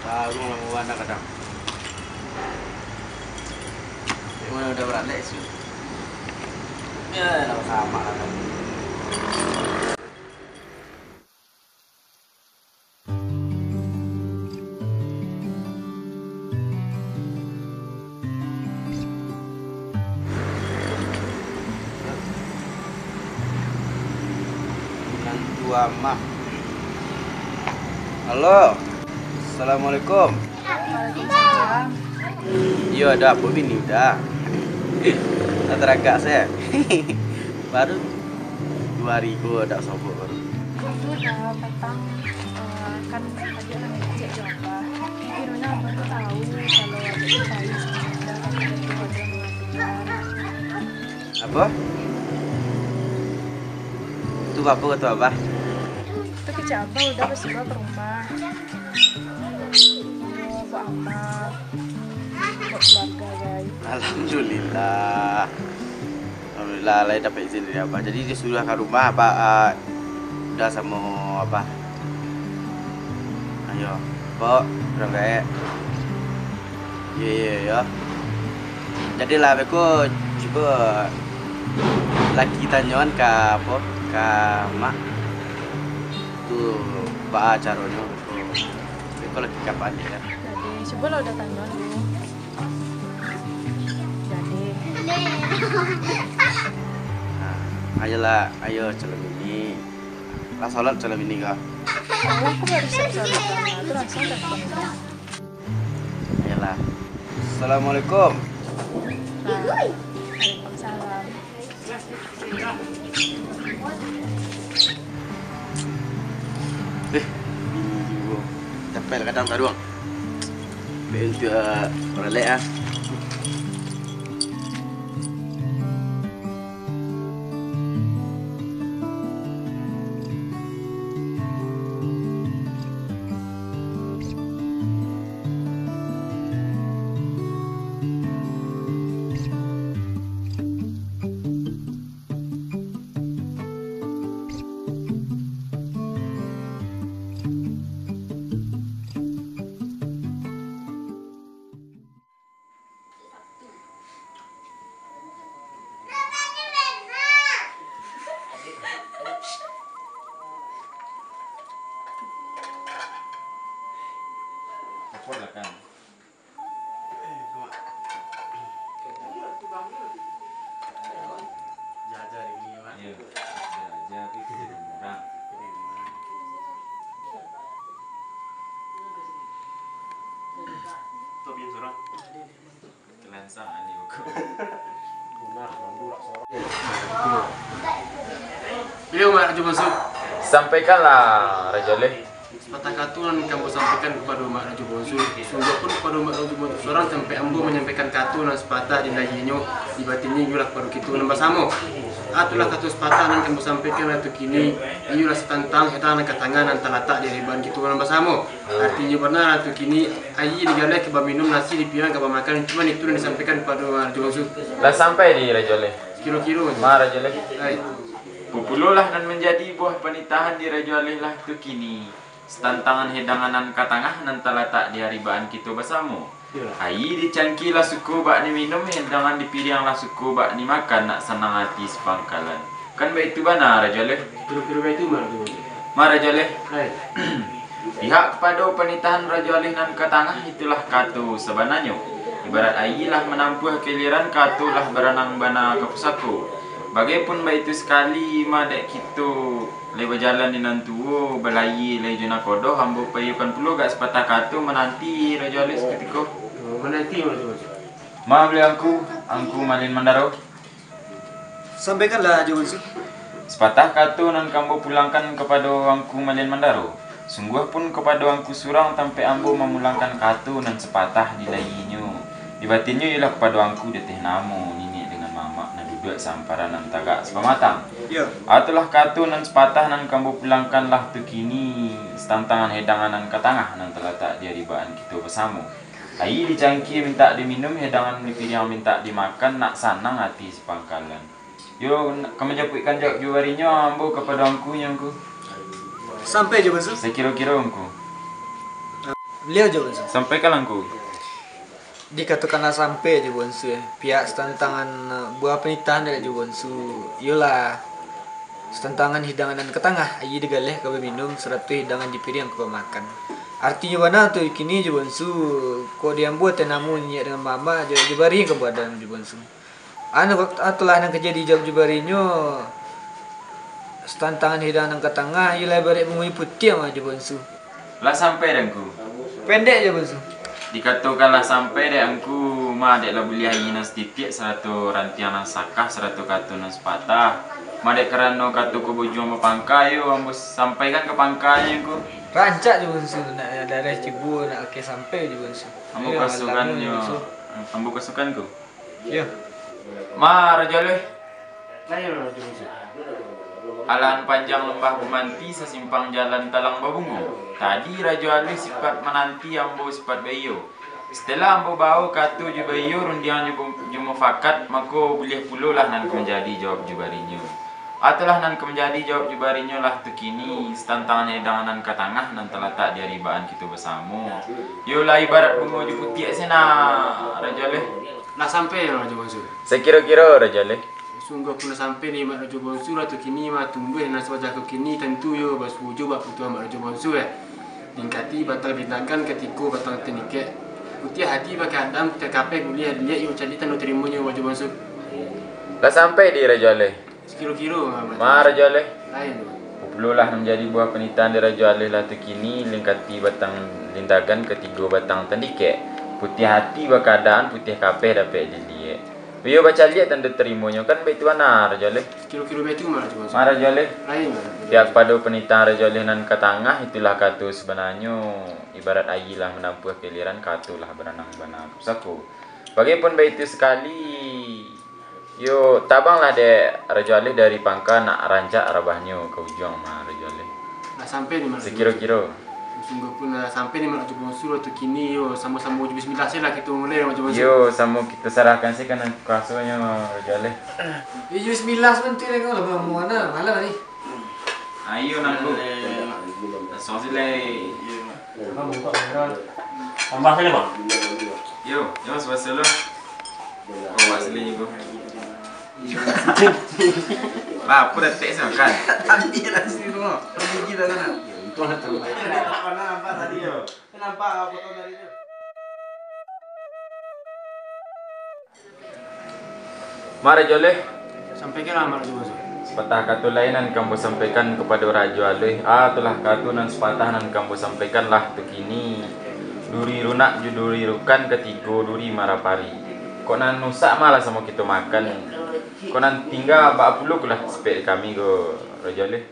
Baru mana kadang. Mana udah beralih sih. Ya, sama kadang. Mak. Halo. Assalamualaikum. Waalaikumsalam. Iya, ada apa bini udah. Tak teragak saya. Baru 2 hari ku ada sobok baru. Itu udah petang kan tadi orang ngecek Jawa. Kiranya baru tahu kalau ada bayi sudah ada mengandung. Apa? Itu apa kata apa? Itu ke Jawa udah bersiba ke rumah. Buat apa? Buat keluarga guys. Alhamdulillah. Alhamdulillah lah dapat izin dari apa. Jadi dia sudah ke rumah apa udah sama apa? Ayo, Pok, orang kayak. Iya. Jadilah aku coba lagi tanyawan ke apa? Ke mak. Tuh, Pak caranya. Itu lagi kapan ya? Jadi coba lo udah tanya dulu. Jadi Ayolah, ayo celem ini. Lah sholat celem ini kah? kalau aku baru siap-siap itu langsung telepon. Ayolah. Assalamualaikum. Waalaikumsalam. Ini juga capek kadang tak doang. Untuk orang lek ah. Kan. Jajar ini mak. Iya, jajar itu murah. Tuh biar sorang. Kelansaan ini buku. Iya mak, coba masuk. Sampaikanlah Raja Leh. Sepatah katuan kamu sampaikan kepada Mak Raju Bonsu. Sungguh pun kepada Mak Raju Bonsu seorang sampai ambo menyampaikan katuan sepatah di laginya di batinnya yulah kepada kita nambah samo. Atulah katu sepatah nan kamu sampaikan atau kini yulah setantang hetang katangan antara letak di riban kita nambah samo. Artinya benar atau kini ayi digalai ke minum nasi di piring ke makan cuma itu yang disampaikan kepada Mak Raju Bonsu. Lah sampai di Raja Leh. Kilo-kilo. Ma Raja Leh. Hai. Pupululah dan menjadi buah penitahan di Raja Leh lah tu kini. Setantangan hidanganan katangah nan terletak di haribaan kita bersama. Ayi dicangki lah suku bak ni minum, hidangan di piring lah suku bak ni makan, nak senang hati sepangkalan. Kan baik itu bana Raja Leh. Kilo-kilo itu Mak Raju. Ma Raja Leh. Hai. Pihak kepada penitahan Raja Leh nan katangah itulah katu sebenarnya. Ibarat ayi lah menampuh keliran katu lah berenang bana ke pusako. Bagaipun baik itu sekali madek kita lewat jalan di nantu belayi le juna kodoh hambo payukan perlu gak sepatah katu menanti Raja Leh seketika. Menanti Mak Raju. Ma beli angku malin mandaro. Sampaikanlah Raju Bonsu. Sepatah katu nan kambo pulangkan kepada angku malin mandaro. Sungguh pun kepada angku surang tampe ambo memulangkan katu nan sepatah di layinya. Di batinnya ialah kepada angku deteh namo nini dengan mama nan duduk samparan nan tagak sepamatang. Ya. Atulah katu nan sepatah nan kambo pulangkan lah tu kini setantangan hidangan nan katangah nan terletak di haribaan kita bersama. Ayi dicangki minta diminum, hidangan di piring minta dimakan, nak sanang hati sepangkalan. Yo kamu japuikan jak juarinya ambo kepada angku nyangku. Sampai je Bonsu. Sekira-kira angku. Beliau je bonsu. Sampaikan langku. Dikatakanlah sampai je bonsu pihak setantangan buah penitahan dari je bonsu. Yolah setantangan hidangan dan ketangah ayi digaleh kau minum seratu hidangan di piring kau makan. Artinya mana tu kini je bonsu kau diam buat tenamu nyak dengan mama je bari ke badan je bonsu. Anu waktu atulah nang kejadi jawab je barinyo setantangan hidangan dan ketangah yolah bari mengui putih aja bonsu. Lah sampai dengku. Pendek je bonsu. Dikatakanlah sampai dek angku ma dek lah beli hayinan setitik seratu rantian nang sakah seratu katu nang sepatah. Ma dek kerana katu ku bujung mapangkai yo ambo sampaikan ke pangkainya ku. Rancak je bonsu nak darah cibu nak ke sampai je bonsu. Ambo kasukan yo. Ambo kasukan ku. Ya. Ma rajale. Lain Raja Bonsu. Alan panjang lembah bumanti sesimpang jalan talang babungo. Tadi Raja Ali sifat menanti ambo sifat bayo. Setelah ambo bau katu je bayo rundiang je mufakat mako boleh puluh lah nan menjadi jawab jubarinyo. Atulah nan menjadi jawab jubarinyo lah tu kini setantangan hidangan nan ke tangah nan terletak di ribaan kita bersama. Yo lah ibarat bunga je putih sena Raja Ali. Lah sampai Raja Bonsu. Sekira-kira Raja Ali. Sungguh pun sampai ni mak Raja Bonsu lah tu kini mah tumbuh dan sebab aku kini tentu yo bersetuju bab putua mak Raja Bonsu Dingkati batang bintangan ketika batang teniket putih hati pakai adam kita kape kuliah lihat yo cari tanu terimanya Raja Bonsu. Lah sampai di Raja Ali. Sekira-kira Ma Raja Ali. lain. Uplulah menjadi buah penitaan di Raja Ali lah tu kini lingkati batang lindagan ketiga batang tendike. Putih hati bakadaan putih kape dapat dilihat. Biar baca lihat dan diterimanya kan baik tuan Raja Ali. Kira-kira betul Raja Bonsu. Ma Raja Ali. Lain. Pihak pada penitaan Raja Ali nan ke tangah itulah katu sebenarnya ibarat ayi lah menampuh keliran katu lah beranang bana pusaku. Bagaipun baik itu sekali yo tabanglah dek Raja Ali dari pangka nak rancak arabahnya ke ujung ma Raja Ali. Lah sampai ni mak. Sekira-kira. Sungguh pun sampai ni mak Raja Bonsu tu kini yo sama-sama uji bismillah lah kita mulai Raja Bonsu. Yo sama kita serahkan sih kan kuasanya Raja Ali. Iju bismillah sebentar kau lah mau mana malam ni. Ayo nangku. Sosile. Tambah saja bang. Yo swaselo. Oh wasli juga. Lah, aku dah tek kan. Tadi lah sini semua. Pergi dah sana. Kenapa nampak tadi yo? Kenapa foto dari itu? Mari Joleh. Sampaikan mak Raja Bonsu. Sepatah kata lainan kamu sampaikan kepada Raja Ali. Itulah kata nan sepatah nan kamu sampaikan lah tu kini. Duri runak juduri rukan ketiga duri marapari. Kok nan nusak malah sama kita makan. Kok nan tinggal 40 lah spek kami go Raja Ali.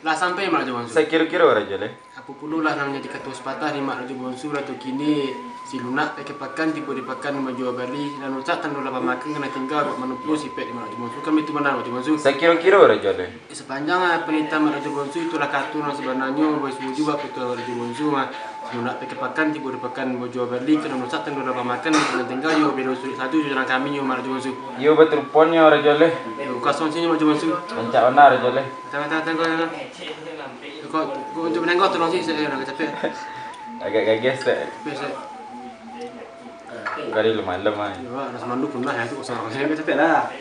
Lah sampai mak Raja Bonsu. Saya kira-kira Raja Ali. Apa puluh lah namanya di ketua sepatah ni mak Raja Bonsu lah tu kini si lunak pakai pakan tipu dipakan baju bali dan ucap tandu lapa makan kena tinggal buat manuplu si pek di mak Raja Bonsu kan itu benar Raja Bonsu. Saya kira-kira Raja Ali. Sepanjang penita mak Raja Bonsu itulah kartun yang sebenarnya bersetuju buat ketua Raja Bonsu mah si lunak pakai pakan tipu dipakan baju bali kena ucap tandu lapa makan kena tinggal yo belo satu jalan kami yo mak Raja Bonsu. Yo betul ponnya Raja Ali. Kosong sini mak Raja Bonsu. Pencak ona Raja Ali. Tengok. Kau untuk menengok tolong sih saya nak capek. Agak gagas tak? Capek saya. Kali malam ah. Ya, rasa mandu pun lah itu kosong. Saya capek lah.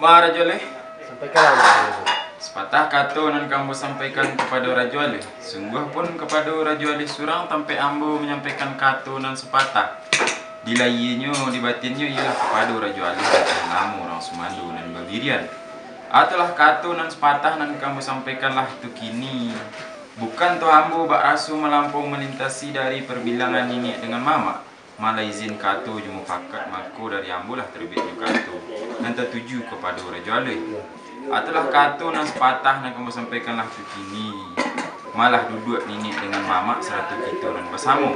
Ma Raja Ali. Sampaikan lah. Sepatah kata nan kamu sampaikan kepada Raja Ali. Sungguh pun kepada Raja Ali surang sampai ambo menyampaikan kata nan sepatah. Di layinya, di batinnya ialah kepada Raja Ali dan namu orang Sumandu dan Bagirian. Atulah kata nan sepatah nan kamu sampaikanlah tu kini. Bukan tu ambo bak rasu melampau melintasi dari perbilangan ini dengan mama. Malah izin kata je mufakat mako dari ambo lah terbitnya kata. Dan tertuju kepada Raja Ali. Atulah kata nan sepatah nan kamu sampaikanlah tu kini. Malah duduk nenek dengan mamak seratu kita dan bersama.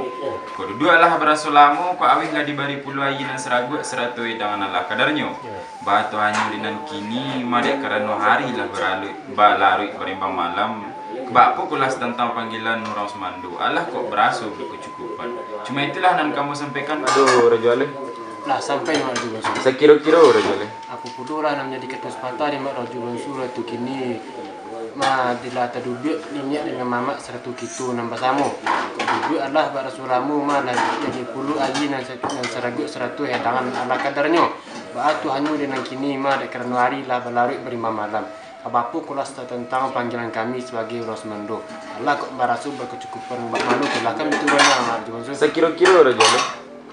Kau duduklah berasa lama, kau awihlah diberi puluh ayi dan seragut seratu hidangan Allah kadarnya. Batu hanya dinan kini, madek kerana hari lah berlarut berimbang malam. Kebapa kulas tentang panggilan orang Sumandu. Allah kok berasa berkecukupan. Cuma itulah nan kamu sampaikan. Aduh, Raja Ali. Lah sampai mak Raja Bonsu. Sekira-kira Raja Ali. Apa puluh lah namanya di ketua sepatah di mak Raja Bonsu lah tu kini. Ma dila terduduk minyak dengan mamak seratu kita nambah sama. duduk adalah pada suramu malah jadi puluh aji nan seragut 100 hedangan ala kadarnya. Batu hanyu dengan kini mah dek kerana hari lah berlarut berima malam. Abapu kulas tentang panggilan kami sebagai Rosmando. Allah kok barasu berkecukupan bak malu kelakan itu benar Raja. Sekira-kira Raja Oleh.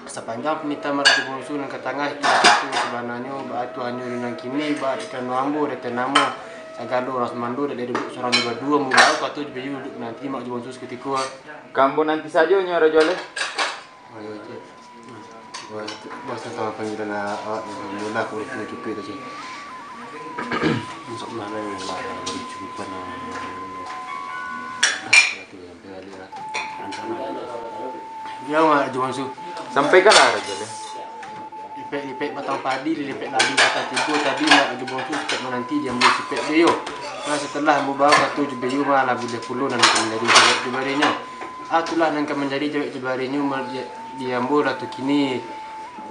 Sepanjang penita Raja Bongsu nang ketengah itu sebenarnya batu hanyu dengan kini bak dek kerana ambu dek tenamo. Sagalo Rosmando dek duduk seorang berdua mubau katu beju duduk nanti mak Bongsu seketika. Kamu nanti saja nya Raja Oleh. Ayo cik. Bos sama panggilan alhamdulillah aku punya cukup itu cik. Masuk mana yang beri cukupan ya mak Bongsu. Sampaikanlah Raja Oleh. Lipek batang padi, lipek lagi batang tiga tadi mak Bongsu setiap menanti dia ambil sipek dia. Nah setelah ambil bawa katu jubeyu malah boleh puluh dan menjadi jawab jubarinya. Atulah yang menjadi jawab jubarinya dia ambil ratu kini.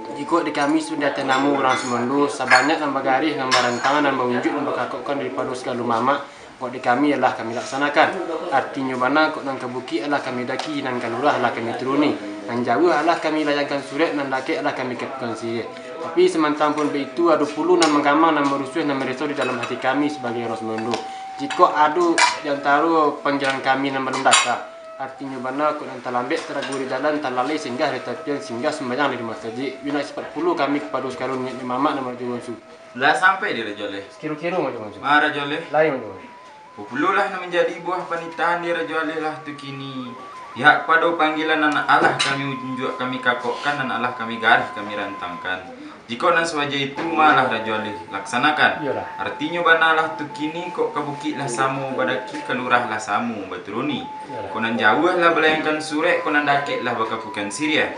Jika di kami sudah tenamu orang Semendo sebanyak nambah garis, nambah rantangan, nambah wujud, nambah kakokkan daripada segala mama. Kok di kami adalah kami laksanakan. Artinya mana kok nang kebuki adalah kami daki, nang kalurah adalah kami turuni. Nang jauh adalah kami layangkan surat, nang laki adalah kami kepukan sihir. Tapi sementara pun begitu ada puluh nang menggamang, nang merusuh, nang merisau di dalam hati kami sebagai Rosmando. Jika ada yang taruh panggilan kami nang belum datang. Artinya mana kok nanti lambat teraguri jalan terlalai singgah di tepian singgah sembahyang di rumah masjid. Yuna 40 kami kepada sekarang ni mama nama Raja Bongsu. Dah sampai di Raja Oleh. Kira-kira Raja Bongsu. Raja Oleh. Lain Raja Bongsu. Pululah menjadi buah pernikahan di Raja Oleh lah tu kini. Pihak pada panggilan anak Allah kami unjuk kami kakokkan dan Allah kami garis kami rantangkan. Jika nan sewaja itu malah Raja Oleh laksanakan. Iyalah. Artinya banalah tu kini kok kabukit lah samu badaki kelurah lah samu baturuni. Konan jauh lah belayangkan surek konan dakek lah bakapukan Syria.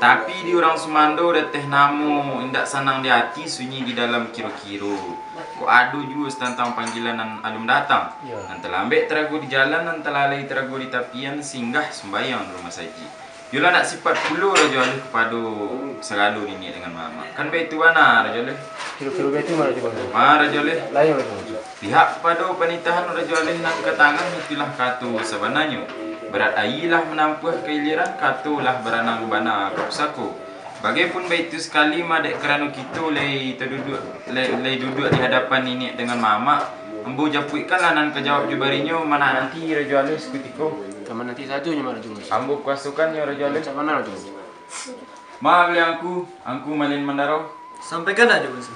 Tapi di orang Semando dah teh namu indak sanang di hati sunyi di dalam kiro-kiro. Kok adu juga tentang panggilan nan alum datang. Nanti lambat teragu di jalan, nanti lalai teragu di tapian singgah sembayang di rumah saji. Yolah nak sifat puluh Raja Oleh kepada selalu ini dengan mama. Kan begitu mana Raja Oleh? Kira-kira begitu Raja Bongsu. Raja Oleh. Lain Raja Bongsu. Pihak pada penitahan Raja Oleh nak ke tangan itulah katu sebenarnya. Berat ailah menampuh keiliran katulah beranang bana kapsaku. Bagaipun begitu sekali madek kerana kita lei duduk di hadapan ini dengan mama. Ambo japuikanlah nan kejawab jubarinya mana nanti Raja Oleh seketika. Kamu nanti saja nyamar Raja Bongsu. Ambo kuasukan ya Raja Oleh. Macam mana Raja Bongsu? Maaf beli angku malin mandaro. Sampaikan Raja Bongsu.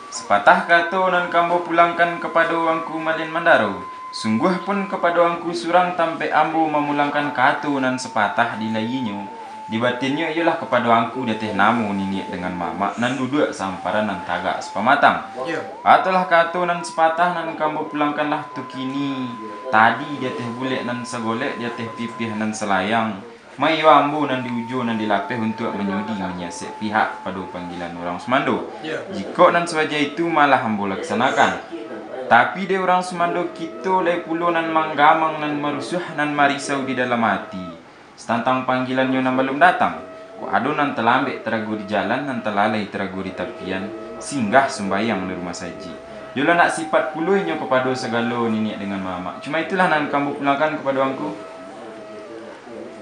Sepatah kata nan kambo pulangkan kepada angku malin mandaro. Sungguh pun kepada angku surang tampe ambo memulangkan kata nan sepatah di layinyo. Di batinnya ialah kepada angku deteh namu nini dengan mama nan duduk samparan nan tagak sepamatang. Atulah kata nan sepatah nan kambo pulangkanlah tu kini. Tadi dia teh bulik nan segolek dia teh pipih nan selayang. Mai ambo nan diujo nan dilapih untuk menyudi menyiasat pihak pada panggilan orang Semando. Jika nan sewaja itu malah ambo laksanakan. Tapi dia orang Semando kita lai pulo nan manggamang nan merusuh nan marisau di dalam hati. Setantang panggilannya nan belum datang. Ko ado nan terlambat teragu di jalan nan terlalai teragu di tapian singgah sembayang di rumah saji. Yolah nak sifat puluhnya kepada segala nini dengan mama. Cuma itulah nan kamu pulangkan kepada angku.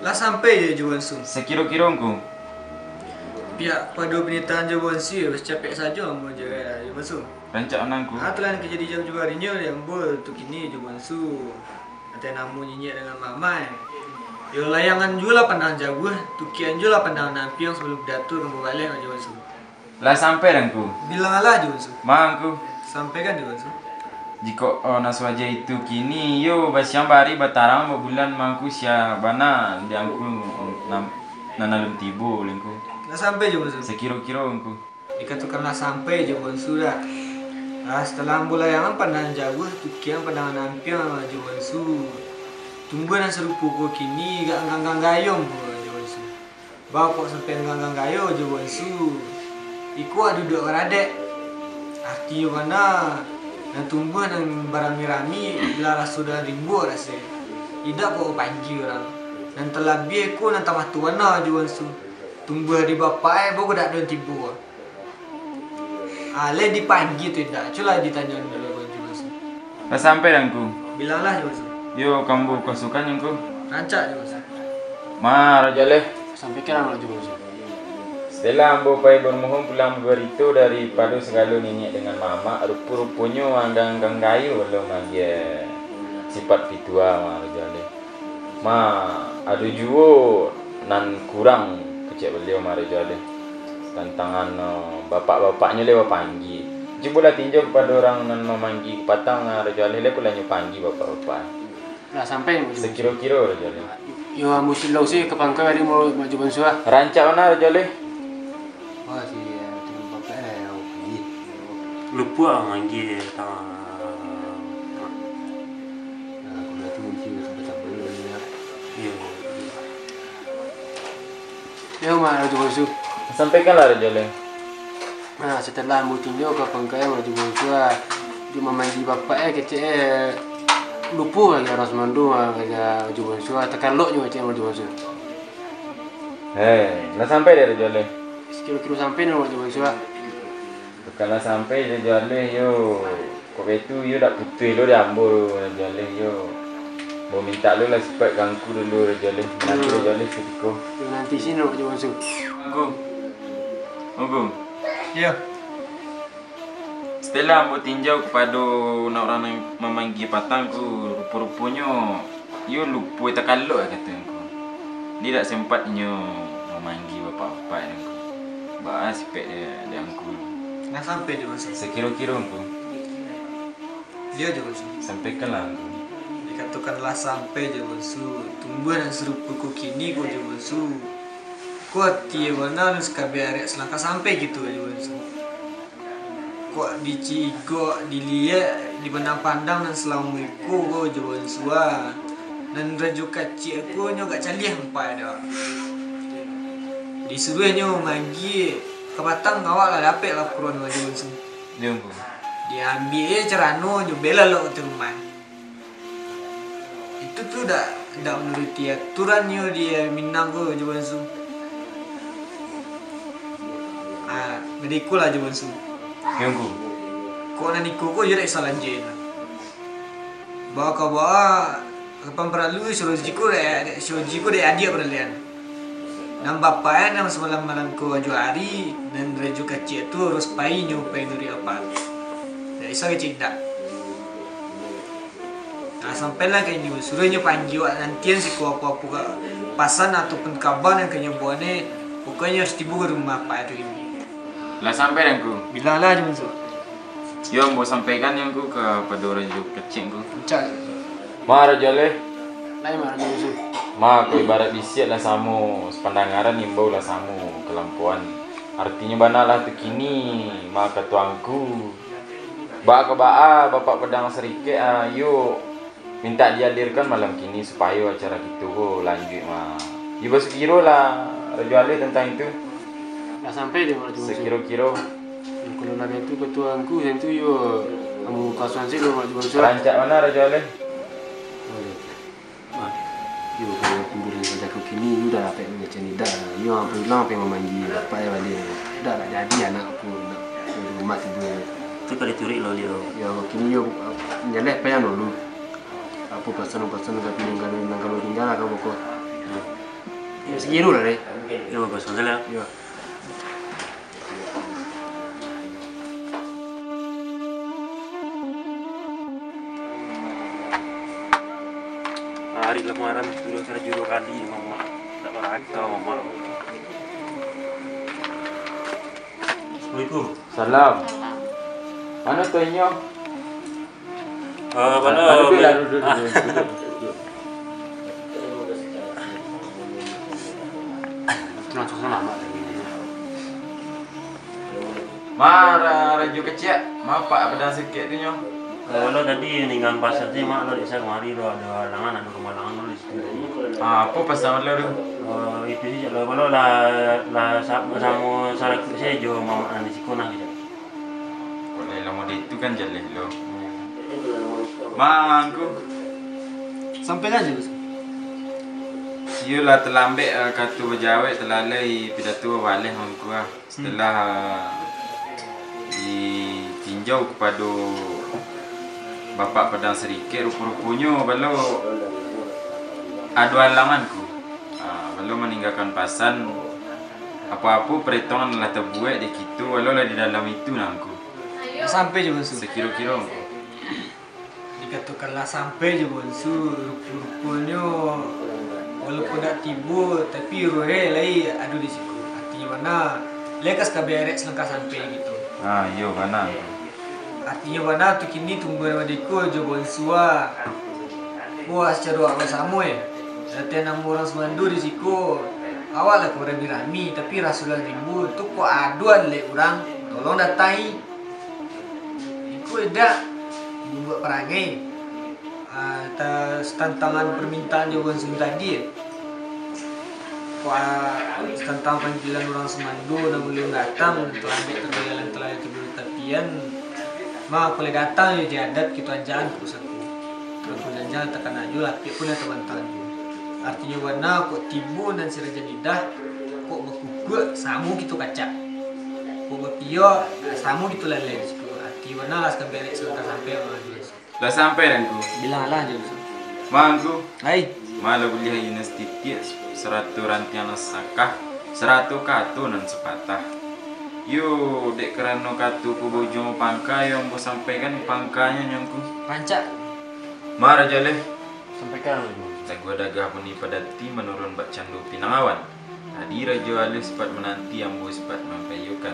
Lah sampai je Bongsu. Sekira-kira angku. Pihak pada pernikahan je Bongsu bercapek saja ambo je Bongsu. Rancak anangku. Telah kejadi jauh juga harinya yang bol tu kini je Bongsu. Nanti namu nyinyir dengan mama. Yo layangan juga pandang jauh, tukian juga pandang nampiang sebelum datur kamu balik aja Bongsu. Lah sampai angku. Bilang lah je Bongsu. Mangku. Sampaikan je Bongsu. Jika nas wajah itu kini yo basyang bari batarang bulan mangku sia bana di angku nanalum tibu lingku. Lah sampai je Bongsu. Sekira-kira angku. Dikatakanlah sampai je Bongsu dah. Nah, setelah layangan pandang jauh, tukian pandang nampiang aja Bongsu. Tunggu dan serupa kau kini gak nganggang gayung aja Bongsu. Bawa kok sampai nganggang gayung aja Bongsu. Iku ada duduk beradek. Arti mana? Dan tumbuh dan berami-rami bila sudah ribu rasa. Tidak kok panggil orang. Dan terlebih aku nanti mah tuana aja Bongsu. Tumbuh di bapak baru dak ada tibu. Le dipanggil tidak. Cula ditanya dulu Bongsu. Lah sampai angku. Bilanglah Bongsu. Yo kamu kasukan angku. Rancak je Bonsu. Ma Raja Leh. Sampaikan Mak Haji Bonsu. Setelah ambo pai bermohon pulang berito daripada segala nenek dengan mama, rupa-rupanya anggang-anggang gayu belum dia sifat pitua ma Raja Leh. Ma ada juga nan kurang kecil beliau ma Raja Leh. Tantangan bapak-bapaknya lewa panggi. Cubalah tinjau kepada orang nan memanggi patang Raja Leh pula nyu panggi bapak-bapak. Lah sampai Mak Haji Bonsu. Sekira-kira Raja Leh. Yo ambo silau sih ke pangkai hari mau Mak Haji Bonsu ah. Rancak mana Raja Leh? Wah si tu bapak ni. Lupa manggil tang. Aku dah tu mungkin sebab belum ni. Ya. Yo Mak Haji Bonsu. Sampaikanlah Raja Leh. Nah, setelah ambo tinjau ke pangkai Mak Haji Bonsu cuma mandi bapak kecil lupa lagi orang semandu Mak Haji Bonsu terkaloknya macam Mak Haji Bonsu. Nak sampai dah Raja Leh. Kira-kira sampai nih Mak Haji Bonsu. Kalau sampai Raja Leh yo, kau itu yo dak putih lo dah ambo Raja Leh yo. Mau minta lo lah sifat ganggu dulu Raja Leh. Nanti Raja Leh sediko. Nanti sini Mak Haji Bonsu. Tunggu. Ya. Setelah ambo tinjau kepada orang yang memanggil patangku, rupa-rupanya yo lupa terkalok kata aku. Dia tak sempatnya memanggil bapak-bapak aku. Bahas sifat dia aku. Nak sampai je Bonsu. Sekira-kira aku. Dia je Bonsu. Sampaikanlah aku. Dikatakanlah sampai je Bonsu. Tumbuhan yang serupa ku kini ku je Bonsu. Ku hati warna dan sekabe arek selangkah sampai gitu aja Bonsu. Kok dicigok, dilihat, dipandang-pandang dan selamiku ku je Bonsu. Dan raju kacik aku nyo gak calih empat dah. Disuruhnya magi kebatang awak lah dapat laporan aja Bonsu. Dia aku. Dia ambil cerano nyo bela lo ke rumah. Itu tuh dak menuruti aturannya dia minang ku je Bonsu. Mediku lah je Bonsu. Dia aku. Kok nak niku ko jadi salah jen. Bawa ka bawa kapan perlu suruh jiku dek adik berlian. Nam bapak nam semalam malam ko aju hari dan reju kecil tu harus pai nyupai dari apa. Dak isa kecil dak. Nah sampailah ke nyu suruhnya panggil nantian si ko apa-apa pasan ataupun kabar yang kenya buane pokoknya harus tiba ke rumah Pak itu ini. Lah sampai aku. Bilanglah je Bonsu. Yo mau sampaikan yang aku kepada orang kecil aku. Cak. Ma Raja Leh. Lain Mak Haji Bonsu. Ma aku ibarat disiat lah samu sepandangaran imbau lah samu kelampuan. Artinya banalah tu kini ma ketuangku. Ba ke ba bapak pedang serikit yo minta dialirkan malam kini supaya acara gitu lanjut ma. Yo sekira lah Raja Leh tentang itu. Lah sampai dia Mak Haji Bonsu. Sekira-kira Kalau lagi itu ketuaanku yang tu yo kamu kasuan sih lo Mak Haji Bonsu. rancak mana Raja Leh? Yo kalau kumpulin pada aku kini you dah dapat macam ni dah. You apa bilang apa yang memanggil bapak ya balik. Dah tak jadi anak aku nak di rumah tidur. Tu kali turik lo dia. Ya kini yo nyalek payah dulu. Apa pesan-pesan kat pinjam kalau tinggal aku pokok. Ya segitu lah deh. Ya bagus saja. Ya. Hari lah kemarin dulu cara juru kali mama tak merangkau mama. Assalamualaikum. Salam. Mana tuannya? Mana? Duduk. Langsung lama. Marah raju kecil. Ma pak pedang sikit tu nyo. Lo tadi ninggal pasar sih mak lo di sana kemari lo ada halangan ada rumah halangan lo di situ. Apa pasal lo tu? Itu sih lo lah sama sarak saya jo mama di Sikona gitu. Boleh lama itu kan jaleh lo. Ma aku Sampai aja Bonsu. siulah terlambat kata berjawab terlalai pidato balik aku setelah ditinjau kepada bapak pedang serikit rupa-rupanya balau adu halanganku. Belum meninggalkan pasan apa-apa perhitungan lah terbuat di kitu walau lah di dalam itu nangku. Sampai je bonsu. Sekira-kira Dikatakanlah sampai je bonsu. Rupanya walaupun tak tiba tapi rohe lai adu di situ. Artinya mana lekas kaberek selengkah sampai gitu. iya mana. Artinya mana tu kini tunggu madiko je bonsua. Buat secara awal sama latihan 6 orang semandu di siku. Awal aku rami-rami tapi rasulah ribu tu kok aduan le orang tolong datai. Iku eda buat perangai atas tantangan permintaan jawaban sing tadi. Kok tentang panggilan orang semandu dan belum datang telah terbayalan telah terbayalan tapian. Ma boleh datang ya jadat gitu anjaan pusatku. Terus jangan tekan aja lah, pun ada bantahan. Artinya warna kok tibu dan siraja lidah kok berkukuk samu gitu kaca. Kok berpio samu gitu lele. Arti warna las kembali sebentar sampai Lah sampai danku. bilang lah aja. Mangku. Hai, Malah kuliah Yunus titik 100 rantian sakah 100 katu nan sepatah. Yo dek kerana katu ku bojo pangka yang bo sampaikan pangkanya nyangku. pancak Mara jaleh. Sampaikan. Gua dagah puni padati menurun bak candu pinangawan. Tadi Raja Ali sempat menanti ambo sempat mempayukan.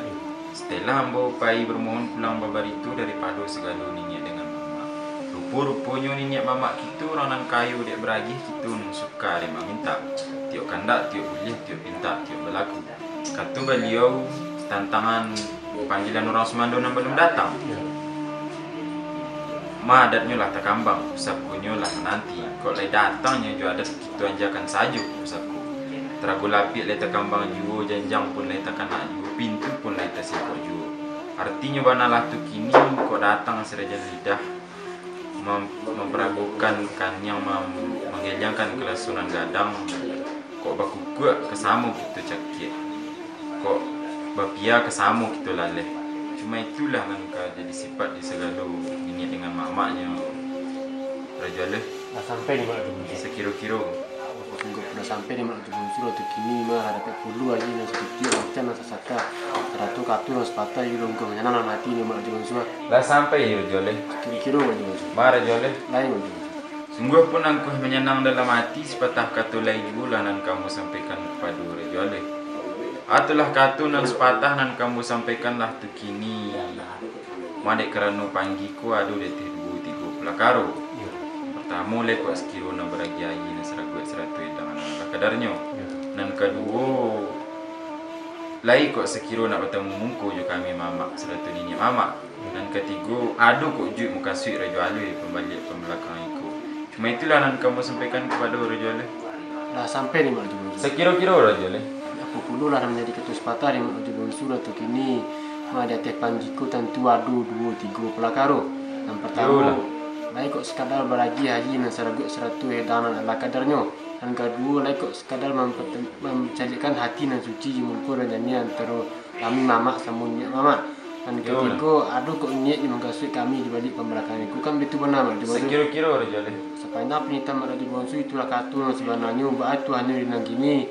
Setelah ambo pai bermohon pulang babaritu daripada segala ninya dengan mama. Rupa-rupanya ninya mama kitu ranan kayu dek beragih kitu nun suka dia minta. Tiok kandak, tiok boleh, tiok pinta, tiok berlaku. Kata beliau tantangan panggilan orang Semando yang belum datang. Ma adatnya lah tak kambang, usapkunya lah menanti. Kok lay datangnya jo adat gitu anjakan saja usapku. Teragu lapik lay tak kambang juo, janjang pun lay tak kena juo, pintu pun lay tak sekor juo. Artinya banalah tu kini kok datang seraja lidah memperagukan kan yang mengelangkan kelasunan gadang. Kok bakukuk kesamu gitu cakit. Kok bapia kesamu gitu laleh. Cuma itulah nangka jadi sifat di segala niat dengan mak-maknya Raja Aleh. Dah sampai di mana tu? Sekira-kira Sungguh sudah sampai di mana tu bonsur tu kini mah ada puluh aja nasi kecil macam nasi saka 100 katu nasi patah you longkong nyana mati ni mana tu bonsur. lah sampai Raja Aleh. Kira-kira mana tu bonsur. Ma Raja Aleh. Lain mana tu bonsur. Sungguh pun angkuh menyenang dalam hati sepatah kata lain juga nan kamu sampaikan kepada Raja Aleh. Atulah katu nan sepatah nan kamu sampaikanlah tu kini. Madek kerana panggiku adu detik 2-3 pelakaro. Pertama lekok sekiro na beragi ayi na seragut seratu dengan kadarnya. Nan kedua lai kok sekiro nak bertemu mungku jo kami mama seratu ninya mama. Dan ketiga adu kok juk muka suik Raja Aleh pembalik pembelakang iku. Cuma itulah nan kamu sampaikan kepada Raja Aleh. Dah sampai di mana tu bonsur. Sekira-kira Raja Aleh. Aku puluh lah menjadi ketua sepatah di mana tu bonsur tu kini. Ma ada teh panggiku tentu adu 2-3 pelakaro. Yang pertama lai kok sekadar beragi haji nan seragut seratu edanan ala kadarnya. Dan kedua lai kok sekadar mencarikan hati nan suci mungku dan nyanyi antara kami mama sama niat mama. Dan ketiga aduh kok niat di mengkasih kami di balik pembelakangan itu kan betul benar mak. Sekira-kira Raja Aleh. Sepanjang penita mak Raja Bonsur itulah katu yang sebenarnya mbak tu hanya di nang kini.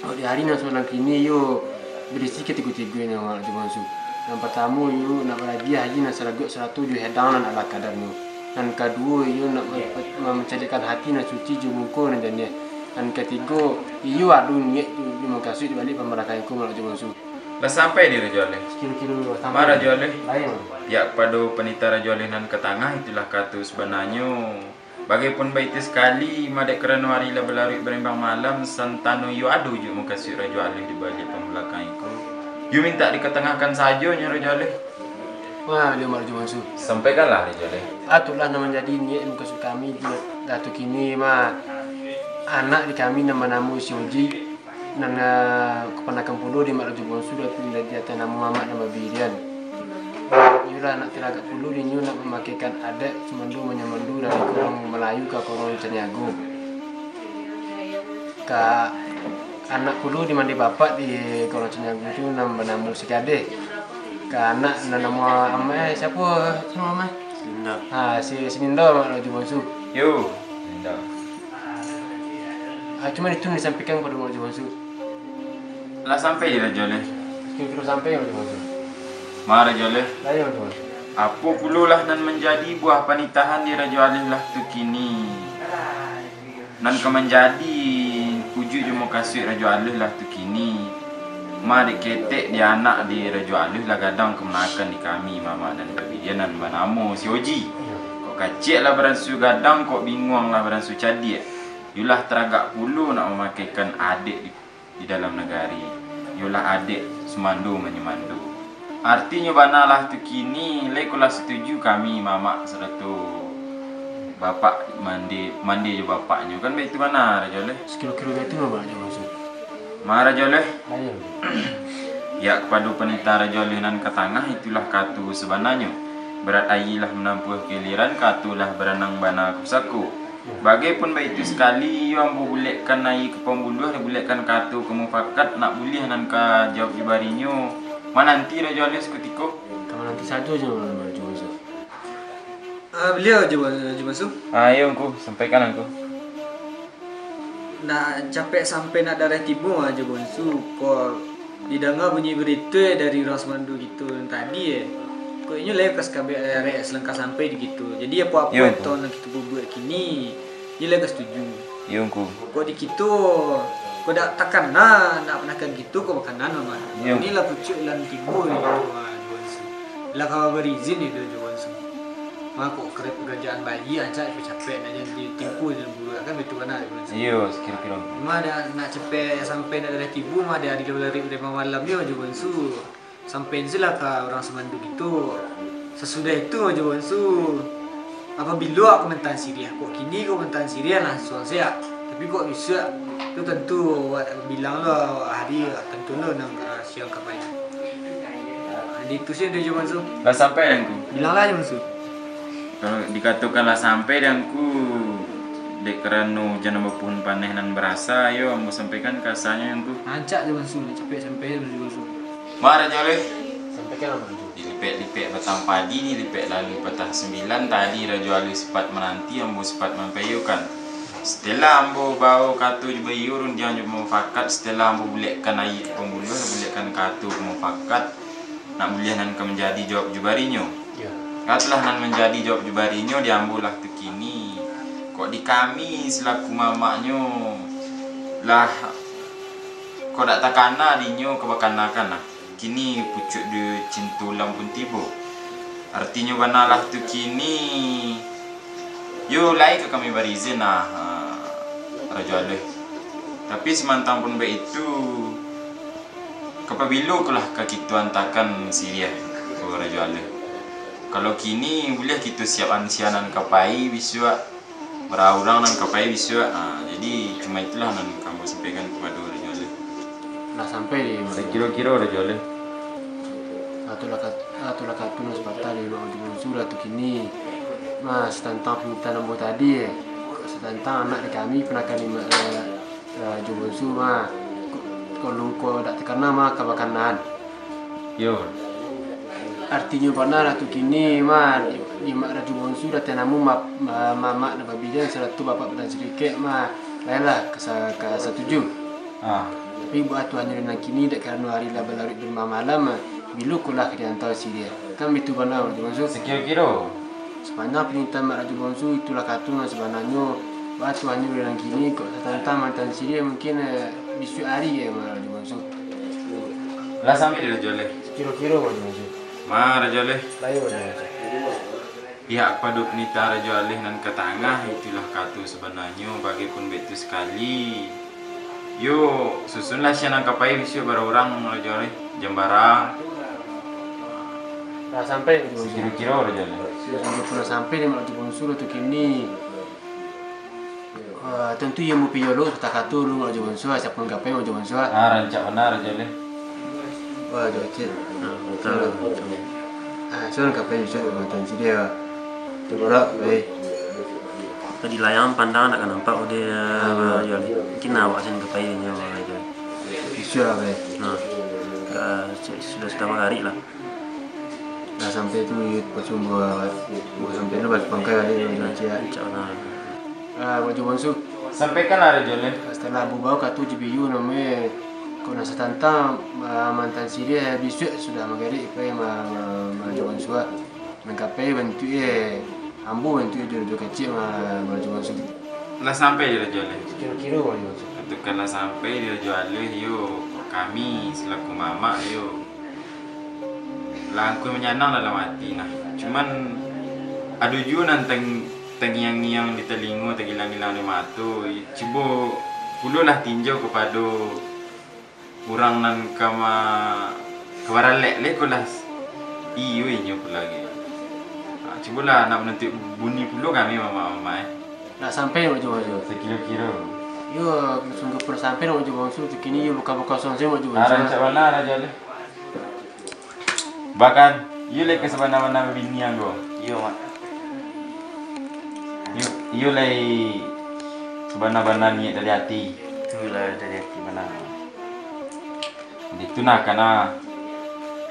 Oh di hari nang sebelah kini yo berisi ketiga-tiga ni mak Raja Bonsur. Yang pertama yo nak beragi haji nan seragut 100 ju hedangan ala kadarnya. Dan kedua yo nak mencarikan hati nan suci ju mungku dan jania. Dan ketiga yo aduh niat di mengkasih di balik pembelakangan itu mak Raja Bonsur. Lah sampai di Raja Aleh. Kira-kira Ma Raja Aleh. lain. Ya kepada penita Raja Aleh nan ke tengah itulah kata sebenarnya. Bagaipun baik sekali madek kerana hari lah berlari berembang malam santano yu adu juk muka si Raja Aleh di balik pembelakang itu. Yu minta diketengahkan saja nya Raja Aleh. Wah dia mak Raja Bonsur. Sampaikanlah Raja Aleh. Atulah nama jadi niat muka kami di datu kini mah anak di kami nama-nama si Oji dan keponakan puluh di mak Raja Bonsur dan di atas nama mama nama Birian. Itulah anak telaga puluh di nak memakaikan adat semandu menyemandu dari orang Melayu ke orang Caniago. Ka anak puluh di mandi bapak di orang Caniago itu nama Sikade. Ka anak nama amai siapa nama amai? Linda. Si Nindo mak Raja Bonsur. Yo, Linda. Cuma itu yang disampaikan kepada Raja Bonsu. Lah sampai di Raja Oleh. Kira-kira sampai Raja Bonsu. Ma Raja Oleh. Lain Raja Bonsu. Apa pululah nan menjadi buah panitahan di Raja Oleh lah tu kini. Nan ke menjadi pujuk je mau kasih Raja Oleh lah tu kini. Ma diketek dia anak di Raja Oleh lah gadang kemenakan di kami mama dan babi dia nan banamo si Oji. Kok kacik lah beransu gadang kok bingung lah beransu cadik. Yulah teragak pulu nak memakaikan adik di dalam negari. Yulah adik semandu menyemandu. Artinya banalah tu kini lekolah setuju kami mama seratu bapak mandi je bapaknya kan begitu mana Raja Oleh. Sekilo-kilo itu mama Raja Bonsu. Ma Raja Oleh. Lain. Ya kepada penita Raja Oleh nan ke tengah itulah katu sebenarnya. Berat ayilah menampung giliran katulah berenang bana kusaku. Bagaipun baik itu sekali yang bolehkan naik ke pembuluh bolehkan katu kemufakat nak boleh nan ka jawab jibarinya. Mana nanti Raja Oleh seketika? Kamu nanti satu je mama Raja Bonsu. Beliau Haji Bonsu. Ayo aku sampaikan aku. Nak capek sampai nak darah timbul Haji Bonsu. Kau didengar bunyi berita dari Rosmandu gitu tadi Kau ini lekas kabeh arek selengkap sampai gitu. Jadi apa-apa Yo, itu nak kita buat kini, dia lekas setuju. Yo aku. Kau di gitu, kau dak takkan nak penakan gitu kau makanan mama. Yo. Inilah pucuk lan timbul itu Haji Bonsu. Bila kau berizin itu Haji Bonsu. Mak kok kerep kerajaan Bali aja capek nak jadi tipu dan buat kan betul kan Haji Bonsu. Iyo sekira-kira. Cuma ada nak cepet sampai nak dari tibu, mah ada di lari dari malam ni Haji Bonsu. Sampai sila ke orang Semandu gitu. Sesudah itu Haji Bonsu, apabila aku mentan Syria, kok kini kau mentan Syria langsung saya. Tapi kok bisa? Itu tentu bilang lo hari tentu lo nang siang kapan. Jadi itu sih Haji Bonsu. Lah sampai aku. Bilanglah Haji Bonsu. Kalau dikatakanlah sampai danku dek kerana jangan berpuhun paneh nan berasa yo mau sampaikan kasanya yang ku Ancak Haji Bonsu, cepet sampai Haji Bonsu. Ma Raja Oleh Sampaikan apa Raja? dilipek-lipek petang padi dilipek lalu petang 9 tadi Raja Oleh sempat menanti ambo sempat mempayukan. Setelah ambo bau katu juga yurun dia juga mufakat setelah ambo buletkan air pembuluh buletkan katu mufakat nak boleh nan ke menjadi jawab jubarinyo. Ya. Katulah nan menjadi jawab jubarinyo diambulah tu kini. Kok di kami selaku mamaknyo lah kok dak takana dinyo kebakanakan lah. Kini pucuk de cintulam pun tiba. Artinya banalah tu kini yo lai ke kami berizin lah Raja Oleh. Tapi semantang pun baik itu kapabilo kelah kita antakan Syria ke Raja Oleh. Kalau kini boleh kita siap ansianan kapai bisua berarang dan kapai bisua. Jadi cuma itulah yang kamu sampaikan kepada Raja Oleh. Lah sampai di Sekira-kira Raja Oleh. atulah katun sebatal di Haji Bonsu lah tu kini. Mas tentang permintaan ambo tadi tentang anak di kami penakan Haji Bonsu mah kalau kau dak terkena mah kebakanan. Yo. Artinya pernah lah tu kini mah di Haji Bonsu dah tenamu mama dan babijan seratu bapak dan sedikit mah lainlah kesetuju. Tapi buat tuan yang kini dak kerana hari lah berlarut bermalam malam bilu kulah ke diantar Syria. Kan itu benar Haji Bonsu. Sekira-kira. Sebenarnya perintah Mak Haji Bonsu itulah katun sebenarnya buat tuan yang kini kok tentang mantan Syria mungkin bisu hari ya Mak Haji Bonsu. Lah sampai di Raja Oleh. Kira-kira Haji Bonsu. Ma Raja Oleh. Lain Haji Bonsu. Pihak pada penita Raja Oleh dan ke tengah itulah katu sebenarnya bagaipun betul sekali. Yo susunlah siang kapai bisu orang Raja Oleh Jambara. Dah sampai Haji Bonsu. Kira-kira Raja Oleh. Sudah pernah sampai di Mak Haji Bonsu tu kini. Tentu yang mau piyolo kita katu lu Haji Bonsu siapa pun kapai Haji Bonsu. Rancak benar Raja Oleh. Wah jauh. Betul. Soal kapai bisa mantan Syria. Tu berak baik. Di layang pandang nak nampak dia jual. Mungkin awak sen kepai dia jual. Bisa baik. Sudah setengah hari lah. Dah sampai tu pasum buat sampai tu bas pangkai ada yang dia. Macam mana? Maju Bonsu. Sampaikanlah Raja Oleh. Setelah Abu Bau katu JBU namanya kau nasa tantang mantan si dia besok sudah magari ipai Maju Bonsu mengkapai bentuk ambu bentuk jodoh kecil Maju Bonsu. Lah sampai di Raja Oleh. Kira-kira Maju Bonsu. Tentukanlah sampai di Raja Oleh yo kami selaku mama yo langkui menyanang dalam hati nah. Cuman aduh ju nanteng yang di telinga, tergilang-gilang di mata. Cuba pululah tinjau kepada orang nan kama kebaralek lekolas. Iyo inyo pula lagi. Cubalah nak menentuk bunyi puluh kami mama-mama Nak sampai Maju Bonsu. sekira-kira. Yo sungguh persampai Maju Bonsu kini yo buka-buka sonse Maju Bonsu. Arancak mana Raja Oleh. Bahkan you lek ke sebana-bana bini yang go. Yo mak. You lay sebana-bana niat dari hati. Itulah dari hati mana. Itu nak karena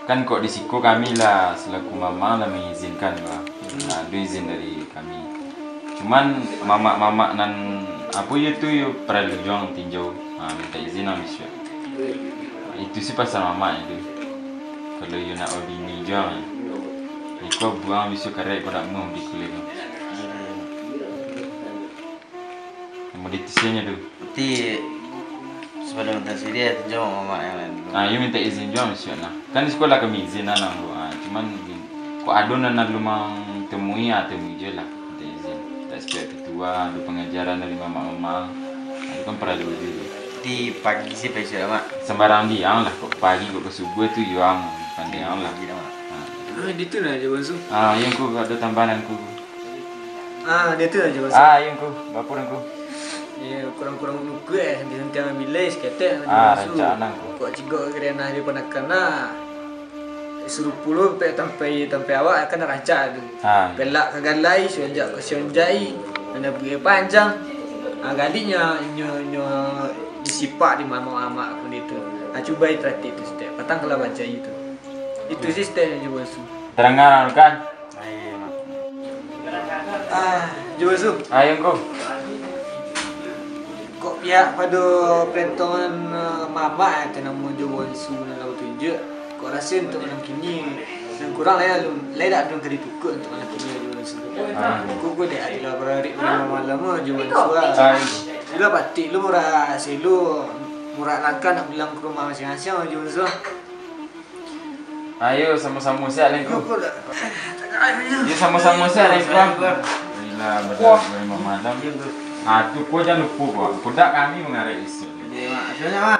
kan kok di siku kami lah selaku mama lah mengizinkan lah. Ada izin dari kami. Cuman mama nan apa itu you perlu juang tinjau. Minta izin habis ya. Itu sih pasal mama itu. Kalau you nak bini juang, kau buang habis karek kau nak mau di kulit. Mau ditisinya tu. Berarti sebelum mentasi dia tinjau mama yang lain. You minta izin jual mesti lah. Kan di sekolah kami izin lah nang. Cuman kok ada nak lumang temui temui je lah. Minta izin. Tak sekian ketua, ada pengajaran dari mama-mama. Itu kan perlu dulu. Di pagi sih pasti mak. Sembarang diang lah. Kok pagi kok ke subuh tu yang pandai yang lah. Dia tu lah Maju Bonsu. Yang ku ada tambahan ku. Dia tu lah Maju Bonsu. Yang ku, bapur ku. Ya, kurang-kurang nuku Jangan bilai seketek Rancak anakku. Kok cigok kerana dia panakana suruh puluh sampai awak akan rancak tu. Pelak kagalai sionjak ke sionjai ada pergi panjang. Galinya nyo disipak di mama-mama pun itu. Cuba terhati itu step. Patang kalau baca itu. Itu sistem Maju Bonsu. Terangkan kan? Ayo mak. Maju Bonsu. Yang ku. Kok pihak pada pelantongan mama kena Maju Bonsu nak tunjuk. Kok rasa untuk malam kini dan kurang lain tak ada kali tukar untuk malam kini Maju Bonsu. Aku dah ada berari malam Maju Bonsu. Bila batik lu murah selu murah langkah nak bilang ke rumah masing-masing Maju Bonsu. Ayo sama-sama siap lengku. Ya sama-sama siap lengku. Bila bermalam. Tu kau jangan lupa kau. Kudak kami mengarai isu. Maksudnya